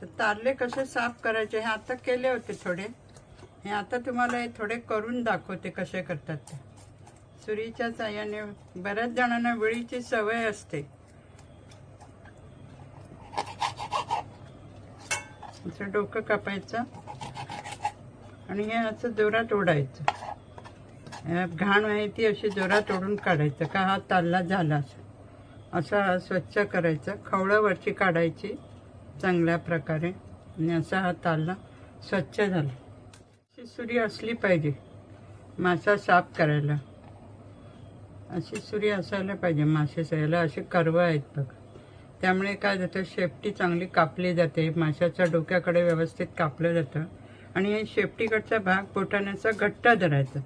तर तारले कसे साफ करायचे हे आता केले होते थोडे, हे आता तुम्हाला हे थोडे करून दाखवते कसे करतात ते. सुरीच्या साहाय्याने बऱ्याच जणांना विळीची सवय असते. असं डोकं कापायचं आणि हे असं जोरात ओढायचं. घाण आहे ती अशी जोरात ओढून काढायचं का हा ताल्ला झाला असा स्वच्छ करायचं. खवळं वरची काढायची चांगल्या प्रकारे आणि असा हा ताल्ला स्वच्छ झाला. अशी सुरी असली पाहिजे मासा साफ करायला. अशी सुरी असायला पाहिजे मासे सायला. अशी कर्व आहेत बघ, त्यामुळे काय जातं शेपटी चांगली कापली जाते. माशाच्या डोक्याकडे व्यवस्थित कापलं जातं आणि हे शेपटीकडचा भाग बोटाने असा घट्ट धरायचा.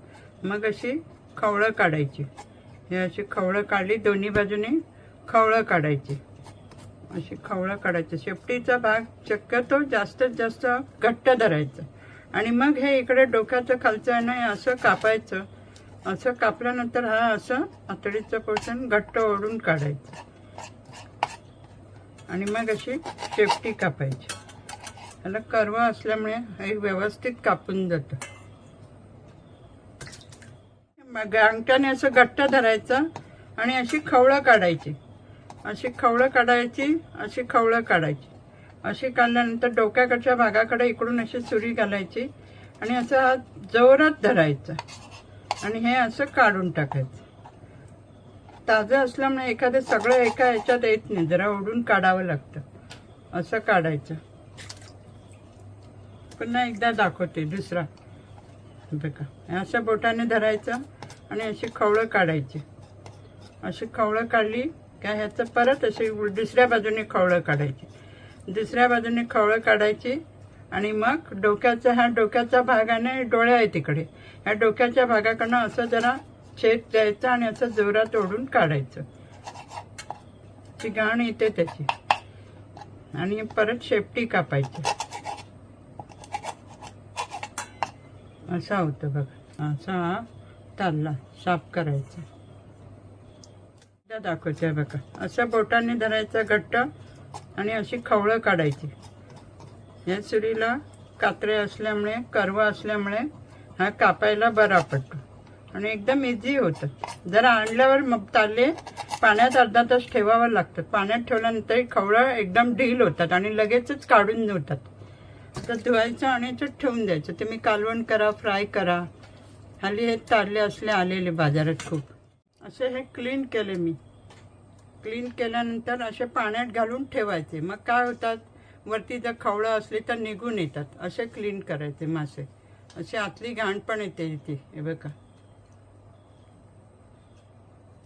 मग अशी खवळं काढायची. हे अशी खवळं काढली, दोन्ही बाजूने खवळं काढायची. अशी खवळं काढायची. शेपटीचा भाग शक्यतो जास्तीत जास्त घट्ट धरायचं आणि मग हे इकडे डोक्याचं खालचं आहे ना असं कापायचं. असं कापल्यानंतर हा असं आतडीचं पोर्शन घट्ट ओढून काढायचं आणि मग अशी शेपटी कापायची. त्याला कर्व असल्यामुळे हे व्यवस्थित कापून जातं. मग अंगठ्याने असं घट्ट धरायचं आणि अशी खवळं काढायची. अशी खवळं काढायची, अशी खवळं काढायची. अशी काढल्यानंतर डोक्याकडच्या भागाकडे इकडून अशी सुरी घालायची आणि असं हा जोरात धरायचं आणि हे असं काढून टाकायचं. ताजं असल्यामुळे एखादं सगळं एका ह्याच्यात येत नाही, जरा ओढून काढावं लागतं. असं काढायचं. पुन्हा एकदा दाखवते दुसरा बघा. असं बोटाने धरायचं आणि अशी खवळं काढायची. अशी खवळं काढली का ह्याचं परत अशी दुसऱ्या बाजूने खवळं काढायची. दुसऱ्या बाजूने खवळं काढायची आणि मग डोक्याचा भागाने डोळे आहे तिकडे, ह्या डोक्याच्या भागाकडनं असं जरा छेद द्यायचं आणि असं जोरात ओढून काढायचं. ती घाण येते त्याची आणि परत शेपटी कापायची. असा होतं बघा. असा हा ताल्ला साफ करायचा. दाखवते बघा. असं बोटाने धरायचं घट्ट आणि अशी खवळं काढायची. या सुरीला कात्रे असल्यामुळे, कर्व असल्यामुळे हा कापायला बरा पडतो आणि एकदम इझी होतं. जरा आणल्यावर मग ताल्ले पाण्यात अर्धा तास ठेवावं लागतं. पाण्यात ठेवल्यानंतर खवळं एकदम ढील होतात आणि लगेचच काढून होतात. आता धुवायचं आणि ठेवून द्यायचं. तुम्ही कालवण करा, फ्राय करा. हल्ली हे ताल्ले असले आलेले बाजारात खूप. असे हे क्लीन केले मी. क्लीन केल्यानंतर असे पाण्यात घालून ठेवायचे. मग काय होतात, वरती जर खवळं असली तर निघून येतात. असे क्लीन करायचे मासे. अशी आतली घाण पण येते इथे हे बघा.